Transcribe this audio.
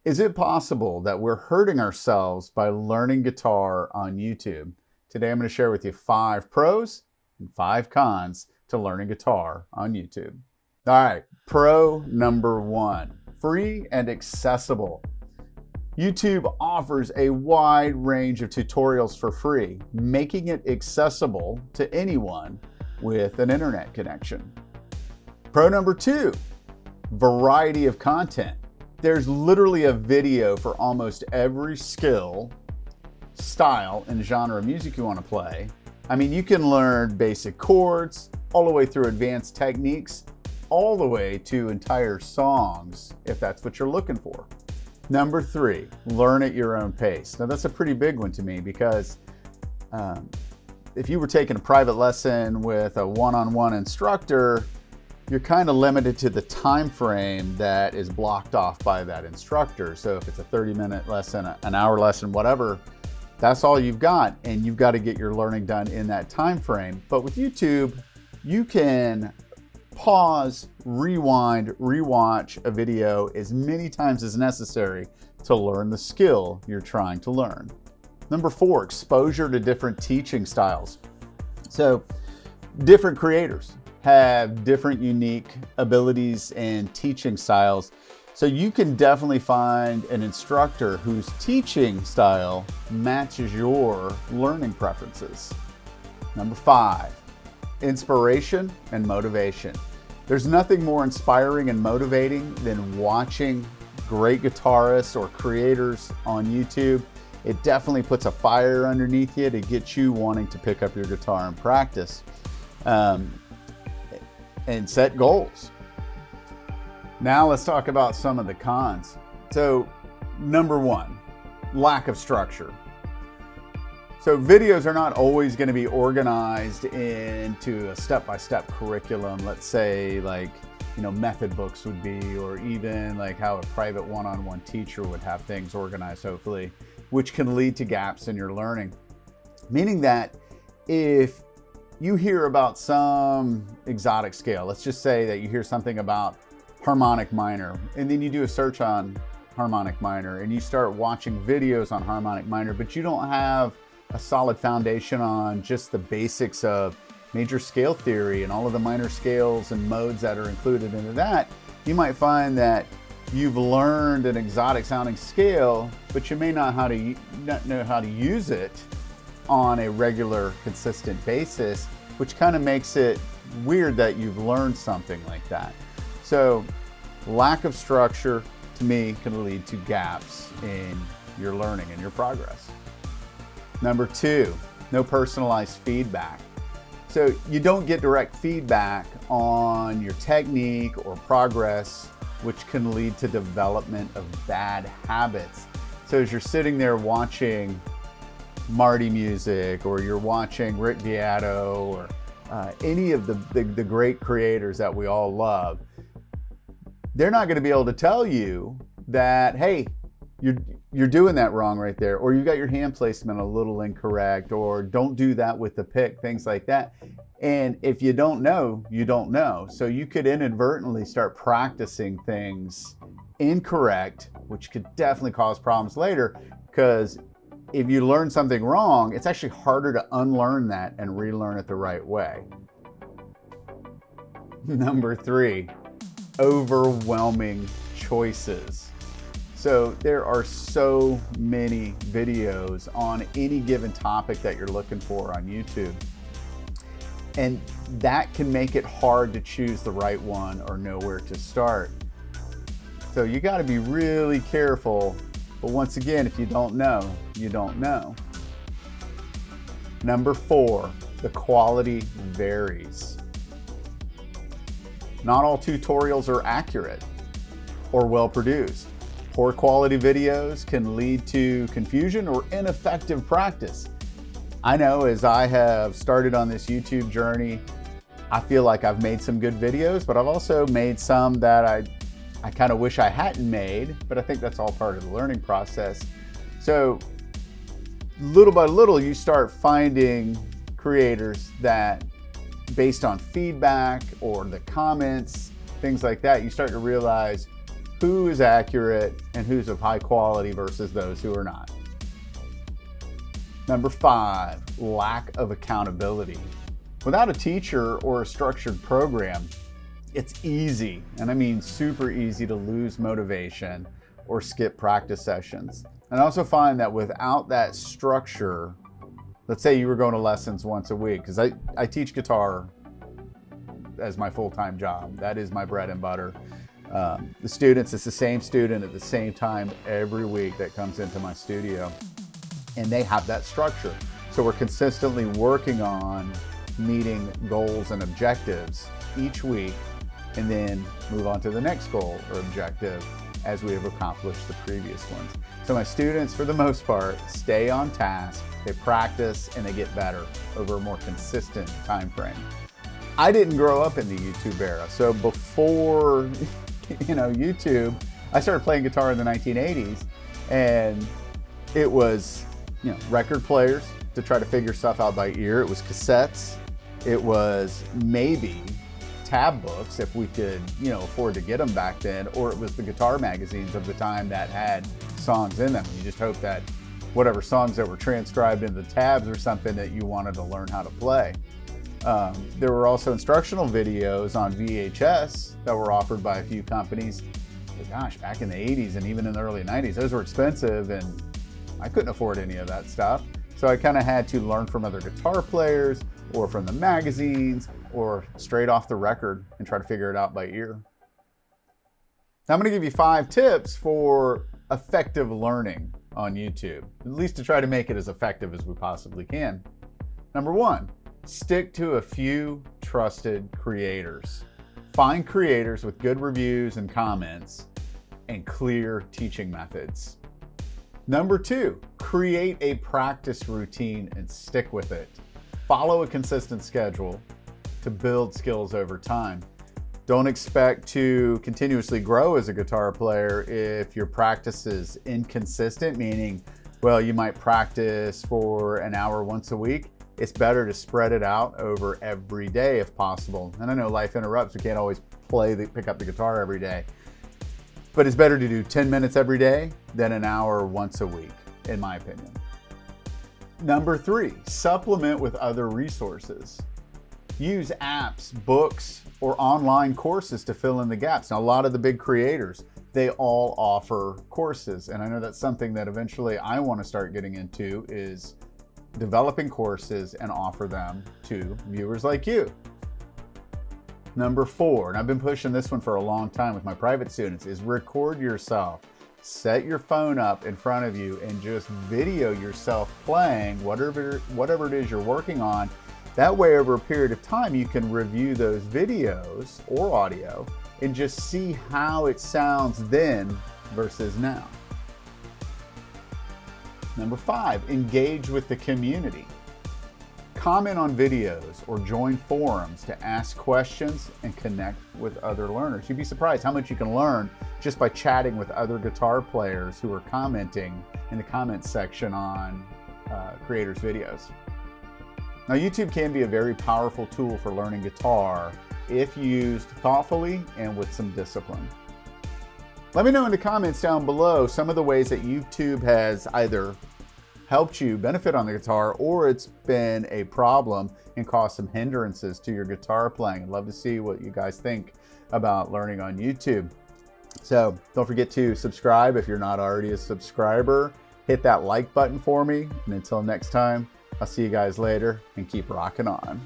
Is it possible that we're hurting ourselves by learning guitar on YouTube? Today I'm going to share with you 5 pros and 5 cons to learning guitar on YouTube. All right, pro number 1, free and accessible. YouTube offers a wide range of tutorials for free, making it accessible to anyone with an internet connection. Pro number 2, variety of content. There's literally a video for almost every skill, style, and genre of music you want to play. I mean, you can learn basic chords, all the way through advanced techniques, all the way to entire songs, if that's what you're looking for. Number 3, learn at your own pace. Now that's a pretty big one to me because if you were taking a private lesson with a one-on-one instructor, you're kind of limited to the time frame that is blocked off by that instructor. So if it's a 30-minute lesson, an hour lesson, whatever, that's all you've got, and you've got to get your learning done in that time frame. But with YouTube, you can pause, rewind, rewatch a video as many times as necessary to learn the skill you're trying to learn. Number 4, exposure to different teaching styles. So different creators have different unique abilities and teaching styles. So you can definitely find an instructor whose teaching style matches your learning preferences. Number 5, inspiration and motivation. There's nothing more inspiring and motivating than watching great guitarists or creators on YouTube. It definitely puts a fire underneath you to get you wanting to pick up your guitar and practice. And set goals. Now let's talk about some of the cons. So number 1, lack of structure. So videos are not always going to be organized into a step-by-step curriculum. Let's say like, method books would be, or even like how a private one-on-one teacher would have things organized, hopefully, which can lead to gaps in your learning. Meaning that if you hear about some exotic scale, let's just say that you hear something about harmonic minor, and then you do a search on harmonic minor and you start watching videos on harmonic minor, but you don't have a solid foundation on just the basics of major scale theory and all of the minor scales and modes that are included into that, you might find that you've learned an exotic sounding scale, but you may not know how to use it on a regular, consistent basis, which kind of makes it weird that you've learned something like that. So lack of structure, to me, can lead to gaps in your learning and your progress. Number 2, no personalized feedback. So you don't get direct feedback on your technique or progress, which can lead to development of bad habits. So as you're sitting there watching Marty music, or you're watching Rick Beato, or any of the great creators that we all love, they're not going to be able to tell you that, hey, you're doing that wrong right there, or you got your hand placement a little incorrect, or don't do that with the pick, things like that. And if you don't know, you don't know. So you could inadvertently start practicing things incorrect, which could definitely cause problems later, because if you learn something wrong, it's actually harder to unlearn that and relearn it the right way. Number 3, overwhelming choices. So there are so many videos on any given topic that you're looking for on YouTube. And that can make it hard to choose the right one or know where to start. So you got to be really careful. But once again, if you don't know, you don't know. Number 4, the quality varies. Not all tutorials are accurate or well produced. Poor quality videos can lead to confusion or ineffective practice. I know as I have started on this YouTube journey, I feel like I've made some good videos, but I've also made some that I kind of wish I hadn't made, but I think that's all part of the learning process. So little by little, you start finding creators that, based on feedback or the comments, things like that, you start to realize who is accurate and who's of high quality versus those who are not. Number 5, lack of accountability. Without a teacher or a structured program, it's easy, and I mean super easy, to lose motivation or skip practice sessions. And I also find that without that structure, let's say you were going to lessons once a week, because I teach guitar as my full-time job. That is my bread and butter. The students, it's the same student at the same time every week that comes into my studio, and they have that structure. So we're consistently working on meeting goals and objectives each week, and then move on to the next goal or objective as we have accomplished the previous ones. So my students, for the most part, stay on task, they practice, and they get better over a more consistent time frame. I didn't grow up in the YouTube era, so before YouTube, I started playing guitar in the 1980s, and it was record players to try to figure stuff out by ear. It was cassettes. It was maybe tab books if we could afford to get them back then, or it was the guitar magazines of the time that had songs in them. You just hope that whatever songs that were transcribed in the tabs or something that you wanted to learn how to play. There were also instructional videos on VHS that were offered by a few companies. But gosh, back in the 80s and even in the early 90s, those were expensive, and I couldn't afford any of that stuff. So I kind of had to learn from other guitar players, or from the magazines, or straight off the record and try to figure it out by ear. Now I'm going to give you 5 tips for effective learning on YouTube, at least to try to make it as effective as we possibly can. Number 1, stick to a few trusted creators. Find creators with good reviews and comments and clear teaching methods. Number 2, create a practice routine and stick with it. Follow a consistent schedule to build skills over time. Don't expect to continuously grow as a guitar player if your practice is inconsistent, meaning, you might practice for an hour once a week. It's better to spread it out over every day if possible. And I know life interrupts, we can't always pick up the guitar every day. But it's better to do 10 minutes every day than an hour once a week, in my opinion. Number 3, supplement with other resources. Use apps, books, or online courses to fill in the gaps. Now, a lot of the big creators, they all offer courses. And I know that's something that eventually I want to start getting into, is developing courses and offer them to viewers like you. Number 4, and I've been pushing this one for a long time with my private students, is record yourself. Set your phone up in front of you and just video yourself playing whatever it is you're working on. That way, over a period of time, you can review those videos or audio and just see how it sounds then versus now. Number 5, engage with the community. Comment on videos or join forums to ask questions and connect with other learners. You'd be surprised how much you can learn just by chatting with other guitar players who are commenting in the comments section on creators' videos. Now, YouTube can be a very powerful tool for learning guitar if used thoughtfully and with some discipline. Let me know in the comments down below some of the ways that YouTube has either helped you benefit on the guitar, or it's been a problem and caused some hindrances to your guitar playing. I'd love to see what you guys think about learning on YouTube. So don't forget to subscribe if you're not already a subscriber. Hit that like button for me. And until next time, I'll see you guys later, and keep rocking on.